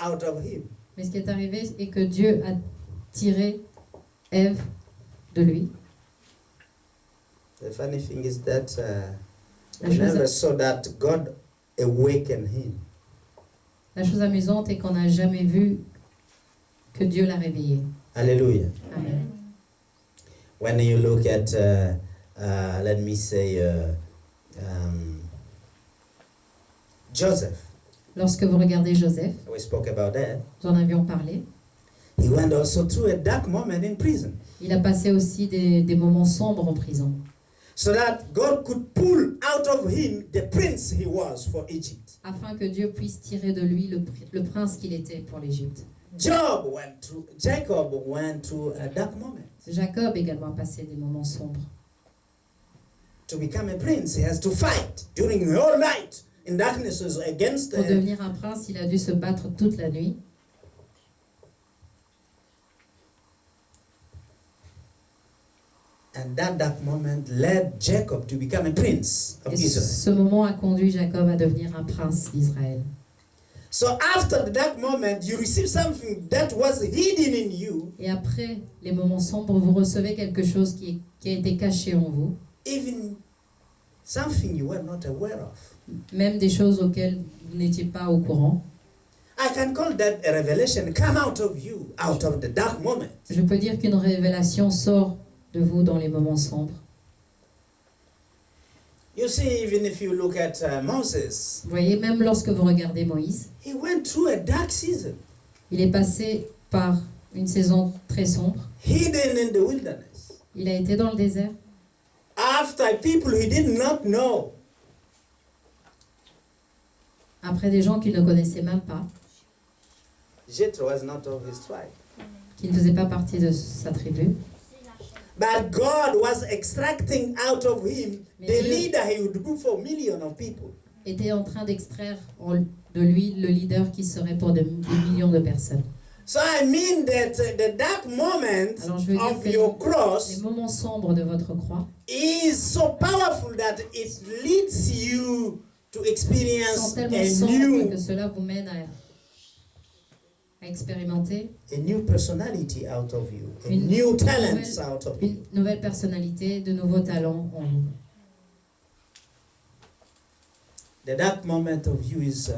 out of him. Mais ce qui est arrivé est que Dieu a tiré Ève de lui. The funny thing is that La we chose- never saw that God awakened him. La chose amusante est qu'on n'a jamais vu que Dieu l'a réveillé. Hallelujah. Amen. When you look at, let me say, Joseph, Lorsque vous regardez Joseph, we spoke about that. nous en avions parlé, He went also through a dark moment in prison, il a passé aussi des moments sombres en prison, so that God could pull out of him the prince he was for Egypt. afin que Dieu puisse tirer de lui le prince qu'il était pour l'Égypte. Jacob went through a dark moment. Jacob également a passé des moments sombres. To become a prince, he has to fight during the whole night in darknesses against Pour devenir un prince, il a dû se battre toute la nuit. and that dark moment led Jacob to become a prince of Et Israel. ce moment a conduit Jacob à devenir un prince d'Israël. So after that moment, you receive something that was hidden in you, Et après les moments sombres, vous recevez quelque chose qui a été caché en vous, even something you were not aware of. même des choses auxquelles vous n'étiez pas au courant. I can call that a revelation come out of you, out of the dark moment. Je peux dire qu'une révélation sort de vous dans les moments sombres. You see, even if you look at Moses, Vous voyez, même lorsque vous regardez Moïse, he went through a dark season, il est passé par une saison très sombre. hidden in the wilderness. Il a été dans le désert, After people he did not know. après des gens qu'il ne connaissait même pas, Jethro was not of his tribe. qui ne faisaient pas partie de sa tribu. But God was extracting out of him Mais the Dieu- leader he would be for millions of people. Était en train d'extraire de lui le leader qui serait pour des millions de personnes. So I mean that the dark moment Alors je veux dire of que your les cross moments sombres de votre croix is so powerful that it leads you to sont experience tellement a sombres que cela vous mène à expérimenter new personality out of you, Une- new une talents nouvelle- out of you. une nouvelle personnalité, de nouveaux talents en vous. The dark moment of you is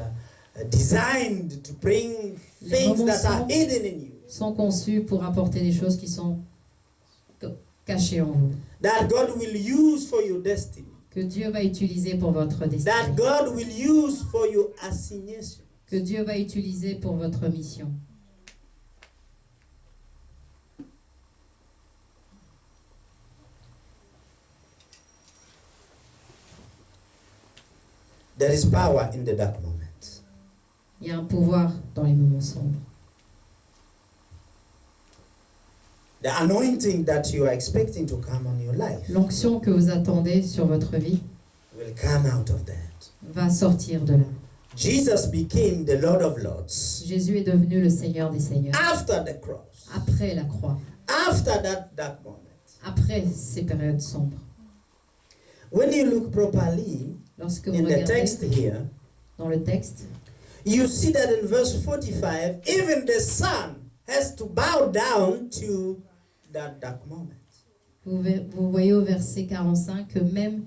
designed to bring Les things moments that are sombres hidden in you, sont conçus pour apporter des choses qui sont cachées en vous, that God will use for your destiny, que Dieu va utiliser pour votre that destinée, God will use for your assignation. que Dieu va utiliser pour votre mission. There is power in the dark moment. Il y a un pouvoir dans les moments sombres. The anointing that you are expecting to come on your life L'onction que vous attendez sur votre vie will come out of that. va sortir de là. Jesus became the Lord of Lords Jésus est devenu le Seigneur des Seigneurs after the cross, après la croix, after that dark moment. après ces périodes sombres. When you look properly Lorsque vous in the regardez text here, dans le texte, you see that in verse 45, even the sun has to bow down to that dark moment. vous voyez au verset 45 que même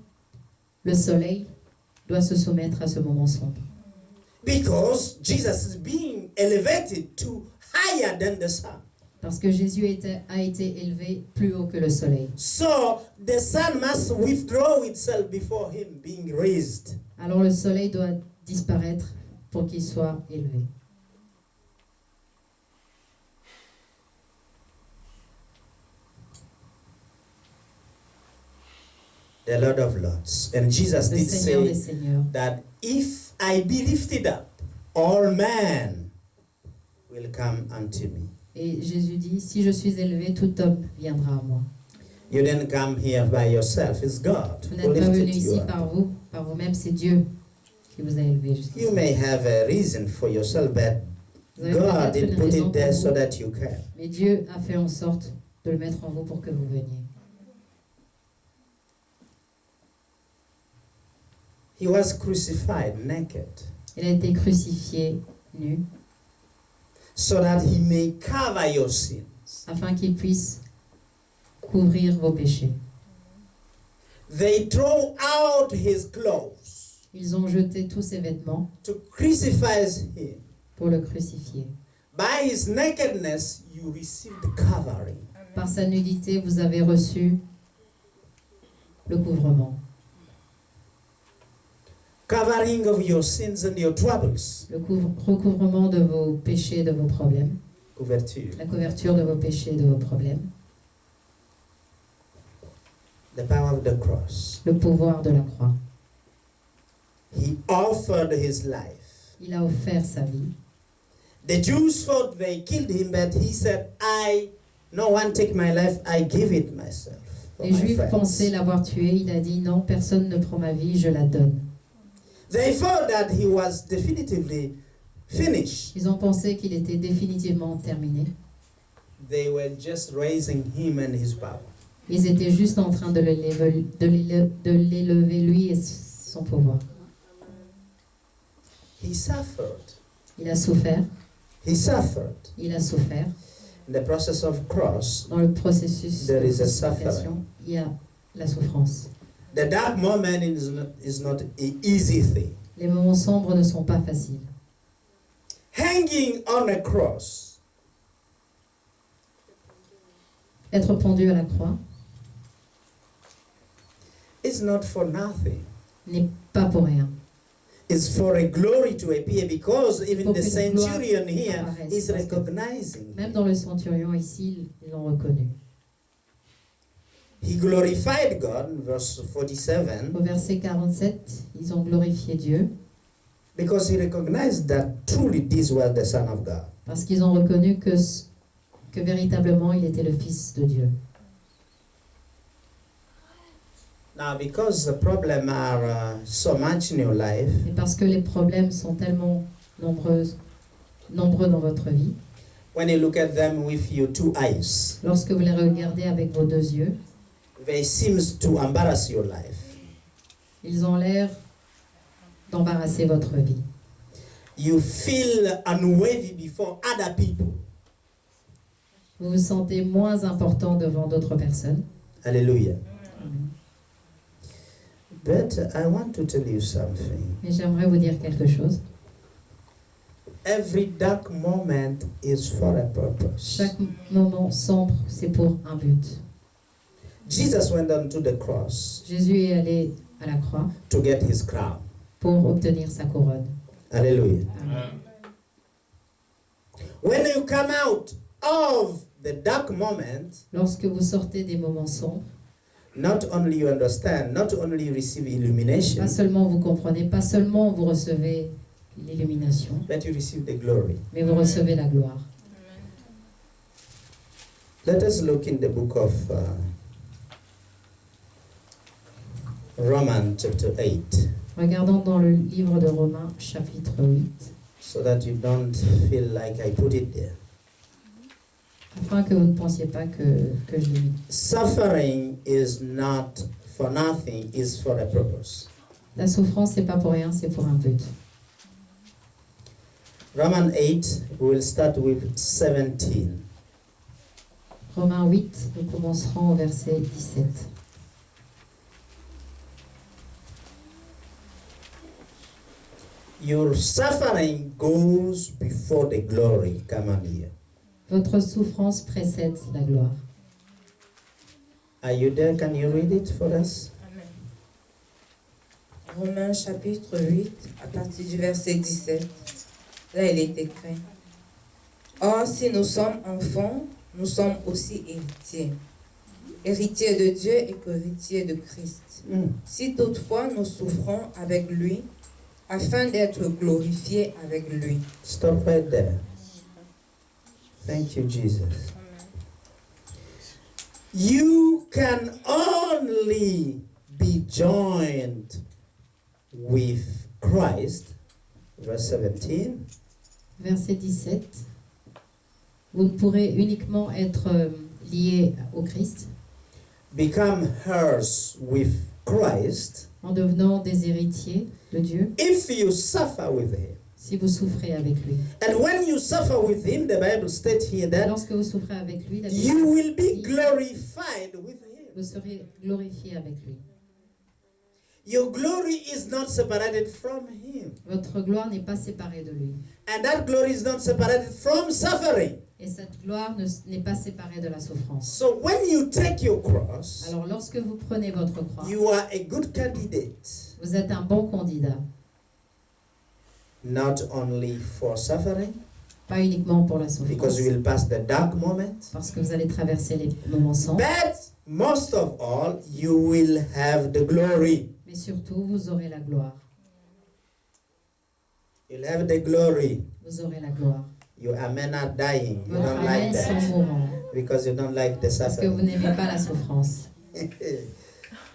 le soleil doit se soumettre à ce moment sombre. Because Jesus is being elevated to higher than the sun. Parce que Jésus a été élevé plus haut que le soleil. So the sun must withdraw itself before him being raised. Alors le soleil doit disparaître pour qu'il soit élevé. The Lord of Lords. And Jesus Le did Seigneur des say Seigneurs. that if I be lifted up, all men will come unto me. Et Jésus dit, si je suis élevé, tout homme viendra à moi. You didn't come here by yourself. It's God Vous who n'êtes pas venu lifted you ici up. par vous-même, c'est Dieu qui vous a élevé jusqu'ici. You may have a reason for yourself, but Vous avez God peut-être did une put raison it there pour so vous, that you can. mais Dieu a fait en sorte de le mettre en vous pour que vous veniez. He was crucified naked. Il a été crucifié nu. so that he may cover your sins. afin qu'il puisse couvrir vos péchés. They throw out his clothes Ils ont jeté tous ses vêtements to crucify him. pour le crucifier. By his nakedness, you received covering. Par sa nudité, vous avez reçu le couvrement. Covering of your sins and your troubles. Le recouvrement de vos péchés et de vos problèmes. Couverture. La couverture de vos péchés et de vos problèmes. The power of the cross. Le pouvoir de la croix. He offered his life. Il a offert sa vie. The Jews thought they killed him, but he said, no one take my life, I give it myself. For Les my Juifs friends." pensaient l'avoir tué. Il a dit non, personne ne prend ma vie, je la donne. They thought that he was definitively finished. Ils ont pensé qu'il était définitivement terminé. They were just raising him and his power. Ils étaient juste en train de l'élever lui et son pouvoir. He suffered. Il a souffert. He suffered. Il a souffert. In the process of cross, Dans le processus There de is a crucifixion, il y a la souffrance. the dark moment is not an easy thing. Les moments sombres ne sont pas faciles. Hanging on a cross Être pendu à la croix is not for nothing. n'est pas pour rien. It's for a glory to appear, because even Pour the que la gloire centurion here apparaisse, is parce que recognizing. Même dans le centurion ici, ils l'ont reconnu. He glorified God, in verse 47, Au verset 47, ils ont glorifié Dieu because he recognized that truly this was the Son of God. parce qu'ils ont reconnu que véritablement il était le Fils de Dieu. Now, because the problems are so much in your life, Et parce que les problèmes sont tellement nombreux dans votre vie, when you look at them with your two eyes, lorsque vous les regardez avec vos deux yeux, they seems to embarrass your life. ils ont l'air d'embarrasser votre vie. You feel unworthy before other people. Vous vous sentez moins important devant d'autres personnes. Hallelujah. But I want to tell you something. Mais j'aimerais vous dire quelque chose. Every dark moment is for a purpose. Chaque moment sombre, c'est pour un but. Jesus went on to the cross Jésus est allé à la croix to get his crown. pour obtenir sa couronne. Hallelujah. Amen. When you come out of the dark moment, Lorsque vous sortez des moments sombres, not only you understand, not only you receive illumination, pas seulement vous comprenez, pas seulement vous recevez l'illumination, but you receive the glory. mais vous recevez la gloire. Let us look in the book of Romans chapter 8, Regardons dans le livre de Romains, chapitre 8, so that you don't feel like I put it there. afin que vous ne pensiez pas que je l'ai mis. Suffering is not for nothing, is for a purpose. La souffrance, c'est pas pour rien, c'est pour un but. Romans 8, we will start with 17. Romains 8, nous commencerons au verset 17. Your suffering goes before the glory. Come on here. Votre souffrance précède la gloire. Are you there? Can you read it for us? Romains chapitre 8, à partir du verset 17. Là, il est écrit. Or, si nous sommes enfants, nous sommes aussi héritiers. Héritiers de Dieu et qu'héritiers de Christ. Si toutefois nous souffrons avec lui, afin d'être glorifiés avec lui. Stop right there. Thank you, Jesus. You can only be joined with Christ, verse 17, Verset 17. Vous ne pourrez uniquement être lié au Christ become heirs with Christ, en devenant des héritiers de Dieu if you suffer with him. Si vous souffrez avec lui. And when you suffer with him, the Bible states here that Lorsque vous souffrez avec lui, la Bible you will be dit, glorified with him. vous serez glorifié avec lui. Your glory is not separated from him. Votre gloire n'est pas séparée de lui. And that glory is not separated from suffering. Et cette gloire n'est pas séparée de la souffrance. So when you take your cross, Alors lorsque vous prenez votre croix, you are a good candidate, vous êtes un bon candidat. not only for suffering, Pas uniquement pour la because souffrance, you will pass the dark moment, parce que vous allez traverser les moments sombres, but most of all, you will have the glory. mais surtout vous aurez la gloire. You'll have the glory. Vous aurez la gloire. Your amen are dying. You Votre don't like amen sont that mourants, because you don't like the parce que vous suffering. n'aimez pas la souffrance.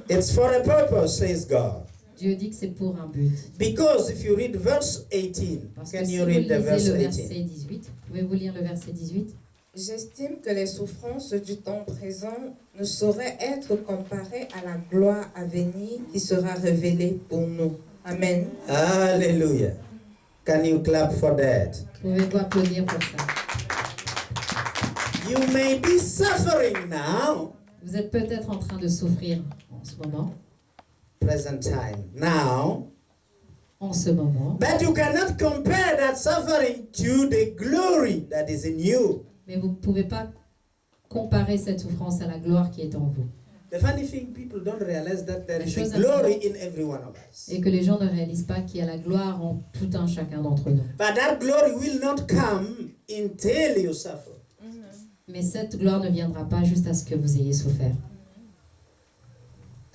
It's for a purpose, says God. Dieu dit que c'est pour un but. Because if you read verse 18, Parce que can si you vous read the verse lisez le 18? verset 18, pouvez-vous lire le verset 18? J'estime que les souffrances du temps présent ne sauraient être comparées à la gloire à venir qui sera révélée pour nous. Amen. Hallelujah. Can you clap for that? Pouvez-vous applaudir pour ça? You may be suffering now, Vous êtes peut-être en train de souffrir en ce moment, present time, now, but you cannot compare that suffering to the glory that is in you. mais vous ne pouvez pas comparer cette souffrance à la gloire qui est en vous. The funny thing, people don't realize that there La is a chose glory in every one of us. Et que les gens ne réalisent pas qu'il y a la gloire en tout un chacun d'entre nous. But that glory will not come until you suffer. Mais cette gloire ne viendra pas juste à ce que vous ayez souffert.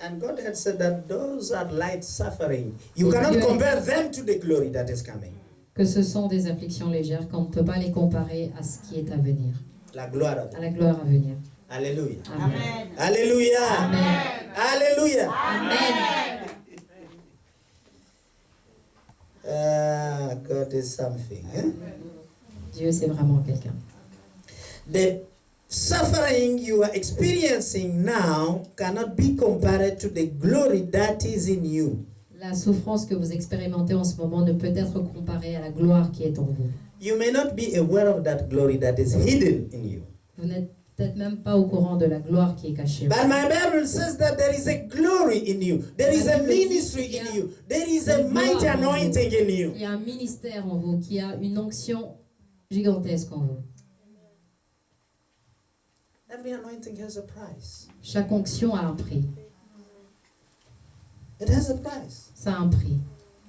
And God had said that those are light suffering. You Et cannot Dieu a compare them to the glory that is coming. Que ce sont des afflictions légères qu'on ne peut pas les comparer à ce qui est à venir, La gloire of à God. la gloire à venir. Hallelujah. Amen. Hallelujah. Amen. Hallelujah. Amen. God is something. Eh? Dieu, c'est vraiment quelqu'un. The suffering you are experiencing now cannot be compared to the glory that is in you. La souffrance que vous expérimentez en ce moment ne peut être comparée à la gloire qui est en vous. You may not be aware of that glory that is hidden in you. Vous n'êtes peut-être même pas au courant de la gloire qui est cachée. But my Bible says that there is a glory in you. There is a ministry in you. There is a mighty anointing in you. Il y a un ministère en vous, qui a une onction gigantesque en vous. Every anointing has a price. Chaque onction a un prix. It has a price. Ça a un prix.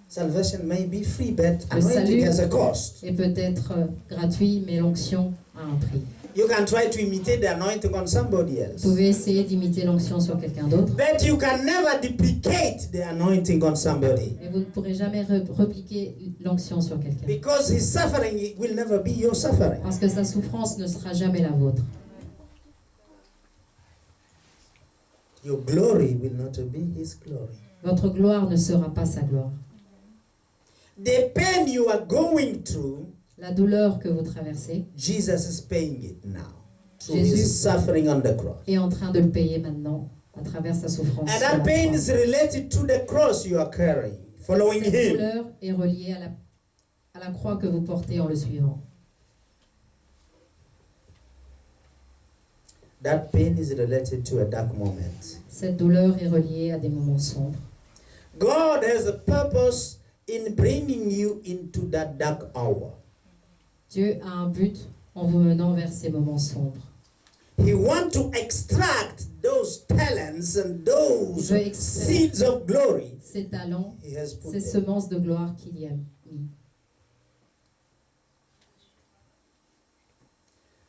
Salvation may be free, but Le anointing salut has a cost. est peut-être gratuit, mais l'onction a un prix. You can try to imitate the anointing on somebody Vous else. pouvez essayer d'imiter l'onction sur quelqu'un d'autre, But you can never duplicate the anointing on somebody. mais vous ne pourrez jamais repliquer l'onction sur quelqu'un. Because his suffering will never be your suffering. Parce que sa souffrance ne sera jamais la vôtre. Your glory will not be his glory. Votre gloire ne sera pas sa gloire. The pain you are going through, La douleur que vous traversez Jesus is paying it now. Through Jésus his suffering on the cross. est en train de le payer maintenant à travers sa souffrance. And sur that la pain croix. is related to the cross you are carrying, following Cette him. douleur est reliée à la croix que vous portez en le suivant. That pain is related to a dark moment. Cette douleur est reliée à des moments sombres. God has a purpose in bringing you into that dark hour. Dieu a un but en vous menant vers ces moments sombres. He wants to extract those talents and those Il veut extraire seeds of glory ces talents, he has put ces there. semences de gloire qu'il y a mis.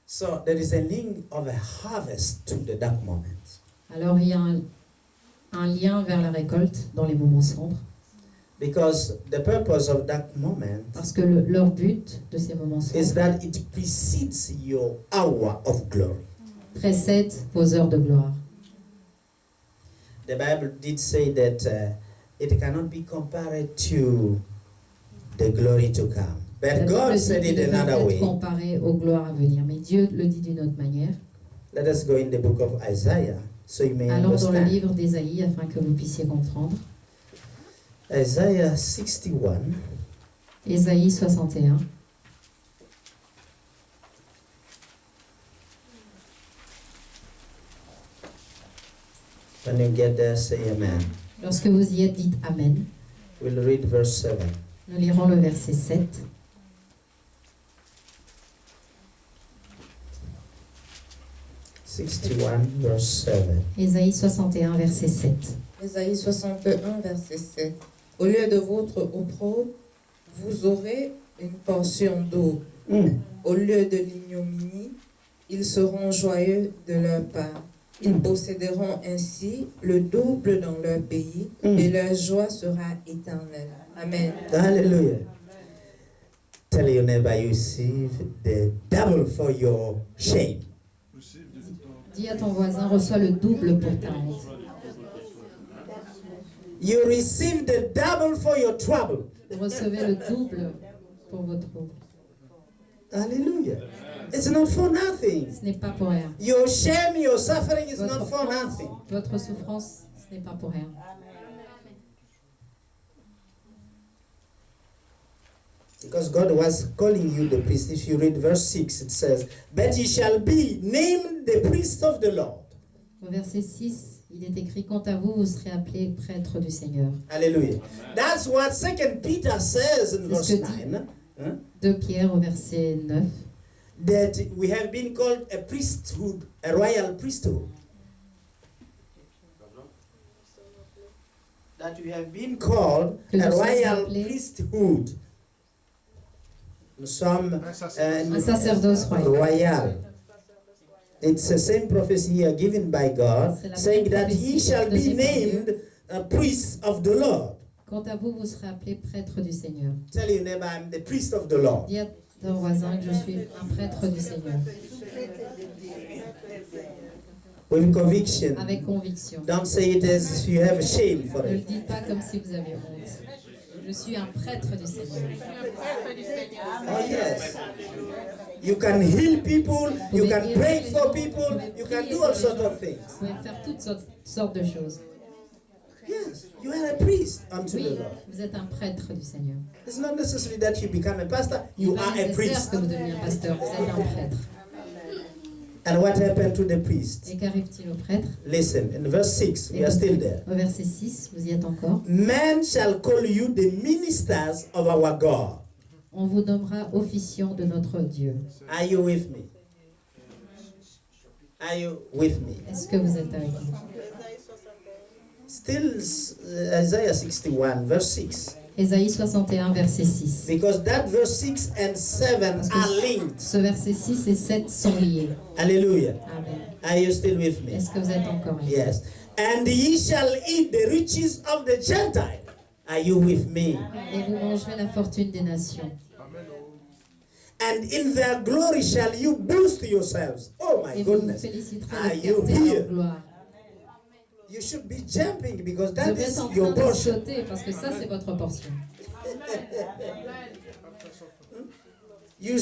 So there is a link of a harvest to the dark moment. Alors il y a un lien vers la récolte dans les moments sombres, Because the purpose of that moment parce que leur but de ces moments is sombres that it precedes your hour of glory. précède vos heures de gloire. The Bible did say that it cannot be compared to the glory to come. La But Bible God dit said qu'il it ne peut another être way. comparé aux gloires à venir, mais Dieu le dit d'une autre manière. Let us go in the book of Isaiah so you may Allons dans le understand. livre d'Ésaïe afin que vous puissiez comprendre. Isaiah 61. Ésaïe 61. When you get there, say amen. Lorsque vous y êtes, dites Amen. We'll read verse 7. Nous lirons le verset 7. Verse 7. Ésaïe 61, verset 7. Ésaïe 61, verset 7. Au lieu de votre opprobre, vous aurez une portion d'eau. Au lieu de l'ignominie, ils seront joyeux de leur part. Ils posséderont ainsi le double dans leur pays et leur joie sera éternelle. Amen. Hallelujah. Tell your neighbor you receive the double for your shame. Dis à ton voisin, reçois le double pour ta honte. You receive the double for your trouble. Vous recevez le double pour vos troubles. Hallelujah. It's not for nothing. Ce n'est pas pour rien. Your shame, your suffering is not for nothing. Votre souffrance, ce n'est pas pour rien. Because God was calling you the priest. If you read verse 6, it says, "But ye shall be named the priest of the Lord." Au verset 6, il est écrit, quant à vous, vous serez appelés prêtres du Seigneur. Hallelujah. That's what 2 Peter says in verse 9. 2 Pierre au verset 9. That we have been called a priesthood, a royal priesthood. That we have been called a royal priesthood. Nous sommes Un sacerdoce royal. It's the same prophecy here given by God, saying that he shall be named a priest of the Lord. Quant à vous, vous serez appelés prêtres du Seigneur. Tell your neighbor, I'm the priest of the Lord. Dis à ton voisin que je suis un prêtre du Seigneur. With conviction. Avec conviction. Don't say it as if you have a shame for Ne le it. dites pas comme si vous avez honte. Je suis un prêtre du Seigneur. Oh yes. You can heal people, you can pray for people, you can do all sorts of things. Vous pouvez faire toutes sortes de choses. Yes, you are a priest unto Oui, the Lord. vous êtes un prêtre du Seigneur. It's not necessary that you become a pastor, Il n'est you pas are a nécessaire priest. que vous deveniez un pasteur, vous êtes un prêtre. And what happened to the priest? Et qu'arrive-t-il au prêtre? Listen, in verse 6, we are still there. Au verset 6, vous y êtes encore. Men shall call you the ministers of our God. On vous nommera officiant de notre Dieu. Are you with me? Are you with me? Est-ce que vous êtes avec nous? Still Isaiah 61, verse 6. Ésaïe 61, verset 6. Because that verse 6 and 7 are linked. Ce verset 6 et 7 sont liés. Hallelujah. Amen. Are you still with me? Est-ce que vous êtes encore avec nous? Yes. And ye shall eat the riches of the Gentile. Are you with me? Et vous mangerez la fortune des nations. And in their glory shall you boast yourselves. Oh my Et vous vous goodness. féliciterez Are de you fierté de leur here? gloire. You should be jumping because Vous that devez être is en train your de portion. sauter parce que ça, c'est votre portion. You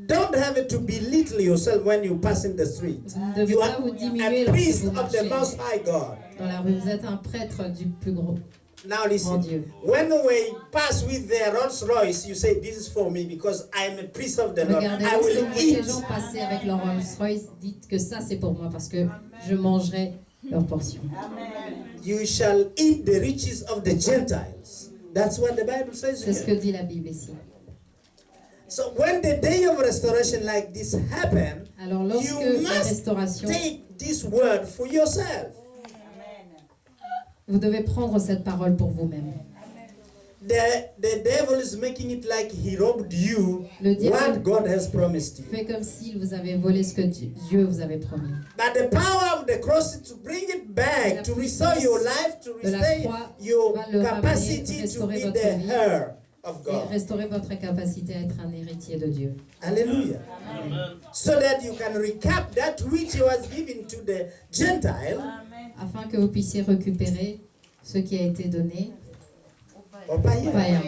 don't have to belittle yourself when you pass in the street. Vous ne devez You pas are vous diminuer a lorsque priest vous of the marchez Most High God. dans la rue. Vous êtes un prêtre du plus gros. Now listen, Dieu. when we pass with the Rolls Royce, you say, this is for me because I am a priest of the Lord. Regardez, I lorsque will vous voyez les eat. gens passer avec leur Rolls Royce, dites que ça, c'est pour moi parce que je mangerai leur portion. You shall eat the riches of the Gentiles. That's what the Bible says C'est ce que here. dit la Bible ici. So when the day of restoration like this happen, Alors, lorsque you la must restauration, take this word for yourself. vous devez prendre cette parole pour vous-même. The devil is making it like he robbed you Le diable what God has promised you. Faites comme si vous avez volé ce que Dieu vous avait promis. But the power of the cross is to bring it back, to restore your life, to De la restore croix your va le ramener, capacity to restaurer be votre the vie. heir of Et God. restaurer votre capacité à être un héritier de Dieu. Hallelujah. So that you can recap that which was given to the Gentile Afin que vous puissiez récupérer ce qui a été donné or aux païens.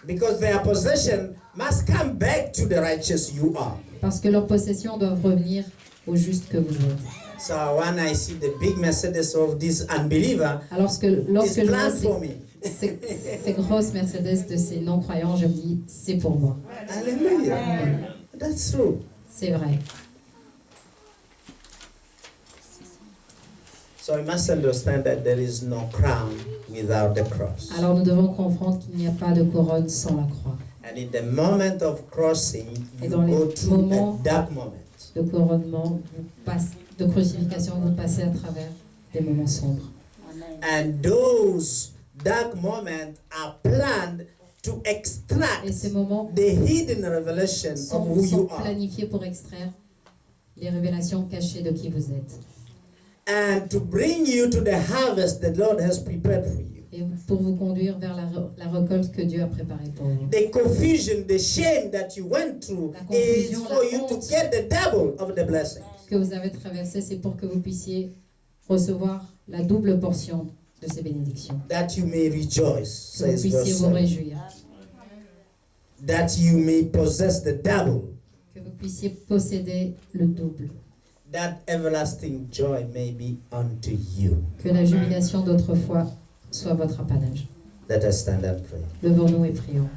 because their possession must come back to the righteous you are. Parce que leurs possessions doivent revenir au juste que vous êtes. So when I see the big Mercedes of this unbeliever, Alors lorsque it's je vois planned for me. ces grosses Mercedes de ces non-croyants, je me dis, c'est pour moi. Hallelujah. That's true. C'est vrai. So we must understand that there is no crown without the cross. Alors nous devons comprendre qu'il n'y a pas de couronne sans la croix. And in the moment of crossing, Et you dans les go through moments- a dark moment. De couronnement, de crucifixion, vous passez à travers des moments sombres. And those dark moments are planned to extract Et ces moments the hidden revelation of who sont you are planifiés pour extraire les révélations cachées de qui vous êtes. and to bring you to the harvest that Lord has prepared for you. Et pour vous conduire vers la récolte que Dieu a préparée pour vous. The confusion, the shame that you went through La is confusion, for la you to honte. get the double of the blessing. Que vous avez traversé, c'est pour que vous puissiez recevoir la double portion de ces bénédictions. That you may rejoice, Que vous says puissiez verse vous 7. réjouir. That you may possess the double, Que vous puissiez posséder le double. that everlasting joy may be unto you. Que la jubilation d'autrefois soit votre apanage. Let us stand and pray. Levons-nous et prions.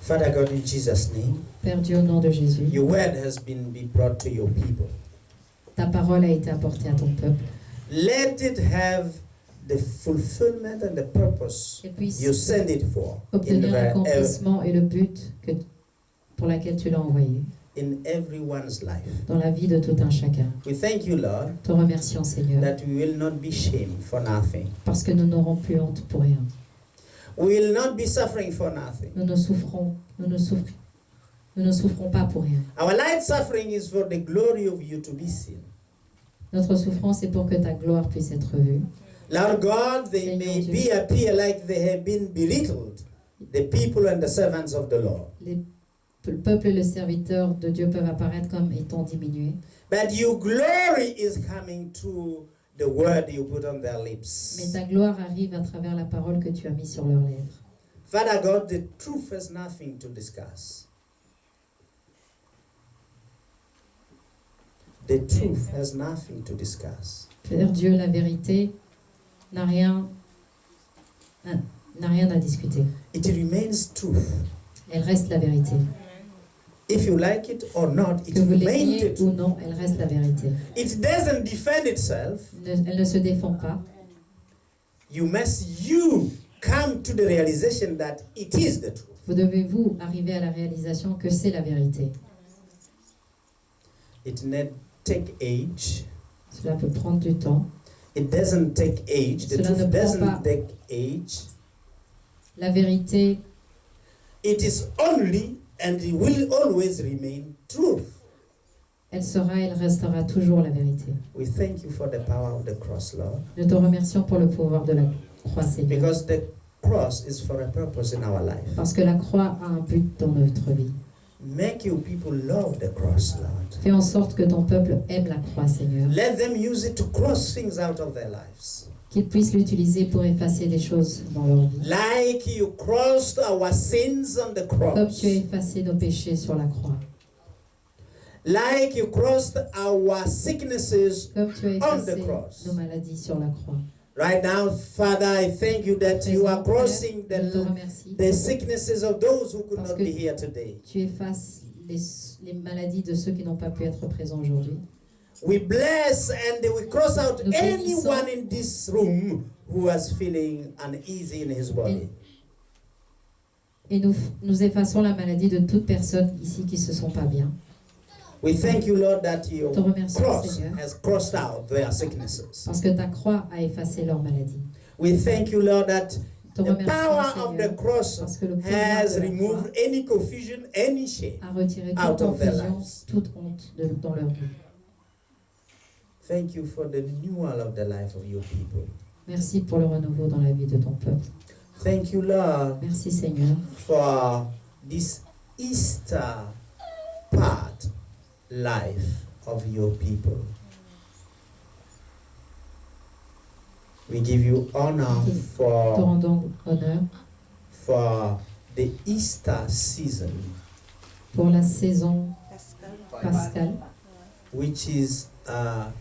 Father God, in Jesus' name, Père Dieu, au nom de Jésus, your word has been brought to your people. ta parole a été apportée à ton peuple. Let it have the fulfillment and the purpose Et puisse you send it for obtenir l'accomplissement et le but pour laquelle tu l'as envoyé in everyone's life. dans la vie de tout un chacun. We thank you, Lord, Te remercions, Seigneur, that we will not be shamed for nothing. parce que nous n'aurons plus honte pour rien. We will not be suffering for nothing. Nous ne souffrons pas pour rien. Our light suffering is for the glory of you to be seen. Notre souffrance est pour que ta gloire puisse être vue. Lord God, they Seigneur may Dieu. appear like they have been belittled, the people and the servants of the Lord. Le peuple et le serviteur de Dieu peuvent apparaître comme étant diminués. But your glory is coming through the word you put on their lips. Mais ta gloire arrive à travers la parole que tu as mise sur leurs lèvres. Father God, the truth has nothing to discuss. The truth has nothing to discuss. Père Dieu, la vérité n'a rien à discuter. It remains truth. Elle reste la vérité. If you like it or not, it Que vous remains l'aimiez the ou truth. non, elle reste la vérité. It doesn't defend itself. Elle ne se défend pas. You come to the realization that it is the truth. Vous devez arriver à la réalisation que c'est la vérité. It need take age. Cela peut prendre du temps. It doesn't take age. The Cela ne truth prend doesn't pas. take age. La vérité, It is only and it will always remain truth. elle restera toujours la vérité. We thank you for the power of the cross, Lord, Nous te remercions pour le pouvoir de la croix, Seigneur. because the cross is for a purpose in our life. Parce que la croix a un but dans notre vie. Make your people love the cross, Lord. Fais en sorte que ton peuple aime la croix, Seigneur. Let them use it to cross things out of their lives. Qu'ils puissent l'utiliser pour effacer des choses dans leur vie. Like you crossed our sins on the Comme cross. tu as effacé nos péchés sur la croix. Like you crossed our sicknesses. Comme tu as On the effacé cross. nos maladies sur la croix. Right now, Father, I thank you that you are crossing Je te the remercie. sicknesses of those who could Parce not que be here today. Tu effaces les maladies de ceux qui n'ont pas pu être présents aujourd'hui. We bless and we cross out Nous bénissons. anyone in this room who was feeling uneasy in his body. Et nous effaçons la maladie de toute personne ici qui ne se sent pas bien. We thank you, Lord, that your Te remercions, cross Seigneur. has crossed out their sicknesses. Parce que ta croix a effacé leur maladie. We thank you, Lord, that Te the remercions, power of the Seigneur, cross parce que le pouvoir has de la removed croix any confusion, any shame. a retiré toute out of their confusion, lives. toute honte dans leur vie. Thank you for the renewal of the life of your people. Merci pour le renouveau dans la vie de ton peuple. Thank you, Lord, Merci Seigneur for this Easter part life of your people. We give you honor Te for rendons honneur the Easter season, pour la saison pascale, which is a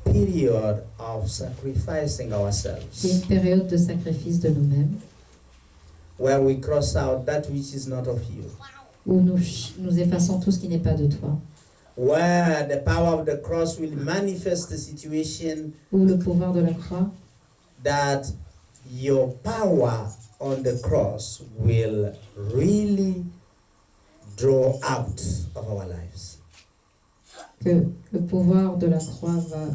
period of sacrificing qui est ourselves, une période de sacrifice de nous-mêmes, where we cross out that which is not of you, où nous effaçons tout ce qui n'est pas de toi, where the power of the cross will manifest the situation où le pouvoir de la croix that your power on the cross will really draw out of our lives. que le pouvoir de la croix va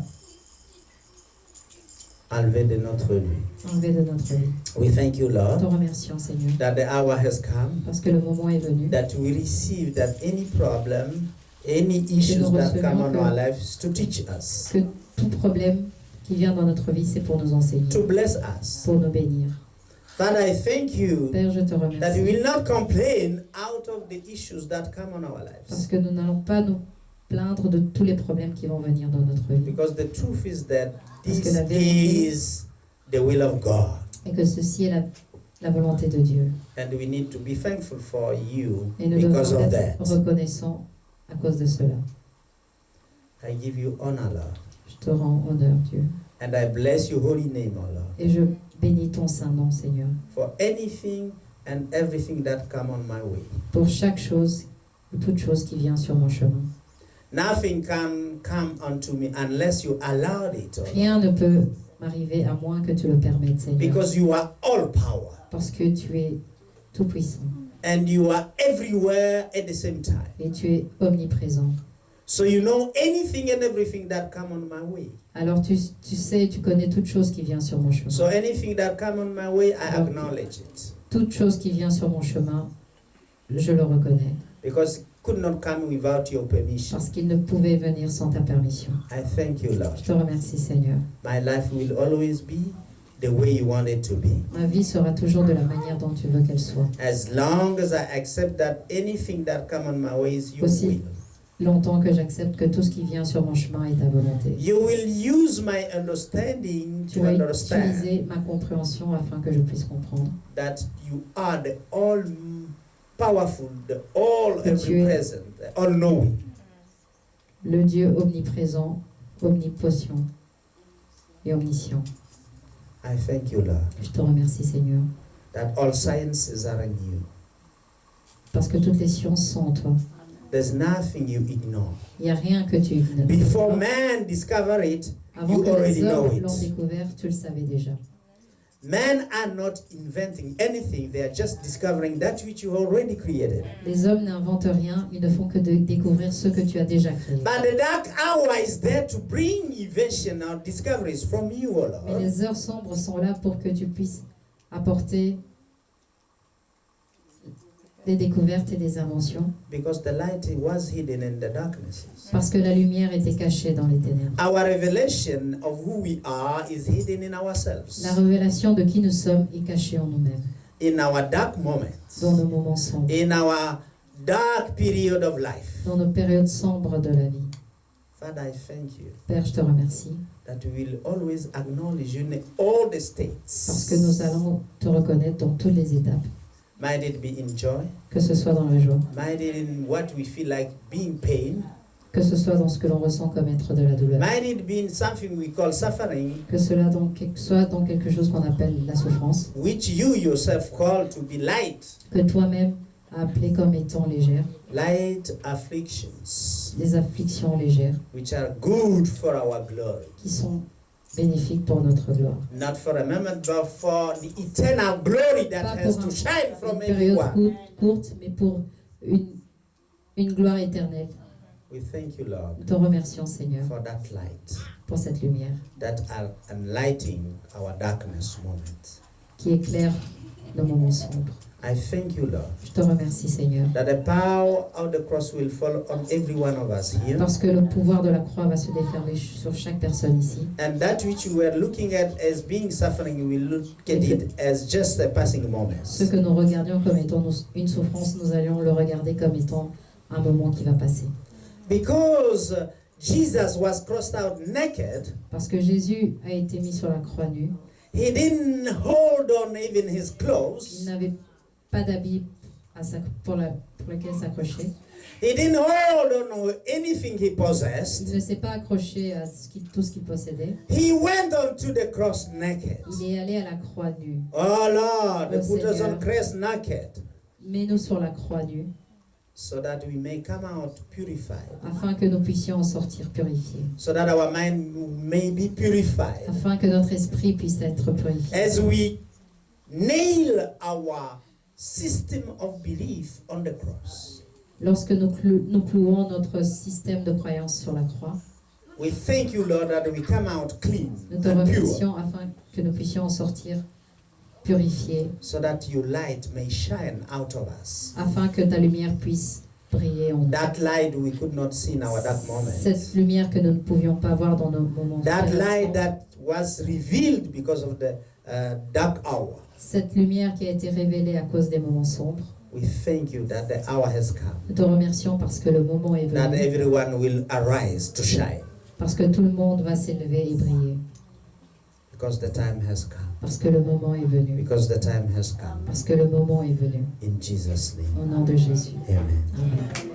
Enlever de notre vie. enlever de notre vie. We thank you, Nous te Lord, remercions, Seigneur, that the hour has come, parce que le moment est venu, that we receive that any problem, any issues that come on our lives to teach us, que tout problème qui vient dans notre vie, c'est pour nous enseigner, to bless us. pour nous bénir. Father, I thank you Père, je te that we remercie, will not complain out of the issues that come on our parce lives. que nous n'allons pas nous plaindre de tous les problèmes qui vont venir dans notre vie, Because the truth is that Parce que this la vérité- is the will of God. et que ceci est la volonté de Dieu. And we need to be thankful for you Et nous because devons of être that. reconnaissants à cause de cela. I give you honor, Lord. Je te rends honneur, Dieu. And I bless your holy name, O Lord, Et je bénis ton saint nom, Seigneur, for anything and everything that come on my way. pour chaque chose ou toute chose qui vient sur mon chemin. Nothing can come unto me unless you allowed it, O Lord. Rien ne peut m'arriver à moins que tu le permettes, Seigneur, Because you are all power. parce que tu es tout-puissant And you are everywhere at the same time. et tu es omniprésent. So you know anything and everything that come on my way. Alors tu sais, tu connais toute chose qui vient sur mon chemin. So anything that come on my way, I Alors, acknowledge it. Toute chose qui vient sur mon chemin, je le reconnais, Because it could not come without your permission. parce qu'il ne pouvait venir sans ta permission. I thank you, Lord. Je te remercie, Seigneur. My life will always be the way you want it to be. Ma vie sera toujours de la manière dont tu veux qu'elle soit. As long as I accept that anything that come on my way is your Aussi. will. Longtemps que j'accepte que tout ce qui vient sur mon chemin est ta volonté. You will use my understanding Tu to vas understand utiliser ma compréhension afin que je puisse comprendre that you are the all powerful, the all Que tu es- present, the all knowing. le Dieu omniprésent, omnipotent et omniscient. I thank you, Lord, Je te remercie, Seigneur, that all sciences are in you. parce que toutes les sciences sont en toi. There's nothing you ignore. Il n'y a rien que tu ignores. Before man discover it, Avant you que already les know hommes it. l'ont découvert, tu le savais déjà. Men are not inventing anything, they are just discovering that which you already created. Les hommes n'inventent rien, ils ne font que de découvrir ce que tu as déjà créé. But the dark hour is there to bring invention or discoveries from you, O Mais Lord. les heures sombres sont là pour que tu puisses apporter des découvertes et des inventions, Because the light was hidden in the darknesses. parce que la lumière était cachée dans les ténèbres. Our revelation of who we are is hidden in ourselves. La révélation de qui nous sommes est cachée en nous-mêmes, In our dark moments, dans nos moments sombres, in our dark period of life. dans nos périodes sombres de la vie. Father, I thank you Père, je te remercie, that we will always acknowledge you in all the parce states. que nous allons te reconnaître dans toutes les étapes, Might it be in joy, que ce soit dans la joie, might it in what we feel like being pain, que ce soit dans ce que l'on ressent comme être de la douleur, might it be in something we call suffering, que cela soit dans quelque chose qu'on appelle la souffrance, which you yourself call to be light, que toi-même as appelé comme étant légère, light afflictions, des afflictions légères, which are good for our glory. qui sont bénéfiques pour notre gloire. Not for a moment, but for the eternal glory that Pas has pour to shine from une période everyone. courte, mais pour une gloire éternelle. We thank you, Lord, Nous te remercions, Seigneur, for that light pour cette lumière that are enlightening our darkness moment. qui éclaire nos moments sombres. I thank you, Lord, Je te remercie, Seigneur, that the power of the cross will fall on every one of us here. parce que le pouvoir de la croix va se déferler sur chaque personne ici. And that which you were looking at as being suffering, we will look at it as just a passing moment. Ce que nous regardions comme étant une souffrance, nous allions le regarder comme étant un moment qui va passer. Because Jesus was crossed out naked, Parce que Jésus a été mis sur la croix nue, he didn't hold on even his il clothes. n'avait pas d'habit pour laquelle s'accrocher. He didn't hold on anything he Il possessed. ne s'est pas accroché à tout ce qu'il possédait. He went on to the cross naked. Il est allé à la croix nue. Oh Lord, Oh, put us Seigneur. on Christ naked, Mets-nous sur la croix nue, so that we may come out purified, afin que nous puissions en sortir purifiés. so that our mind may be purified. Afin que notre esprit puisse être purifié. As we nail our system of belief on the cross, Lorsque nous clouons notre système de croyance sur la croix, we thank you, Lord, that we come out clean nous te and pure, remercions afin que nous puissions en sortir purifiés, so that your light may shine out of us. afin que ta lumière puisse briller en nous. That light we could not see in our dark moments. Cette lumière que nous ne pouvions pas voir dans nos moments That très light instants. that was revealed because of the dark hour. Cette lumière qui a été révélée à cause des moments sombres. We thank you that the hour has come, Nous te remercions parce que le moment est that venu, everyone will arise to shine, parce que tout le monde va s'élever et briller, because the time has come, parce que le moment est venu, because the time has come. parce que le moment est venu. In Jesus' name, Au nom de Jésus. amen. Amen.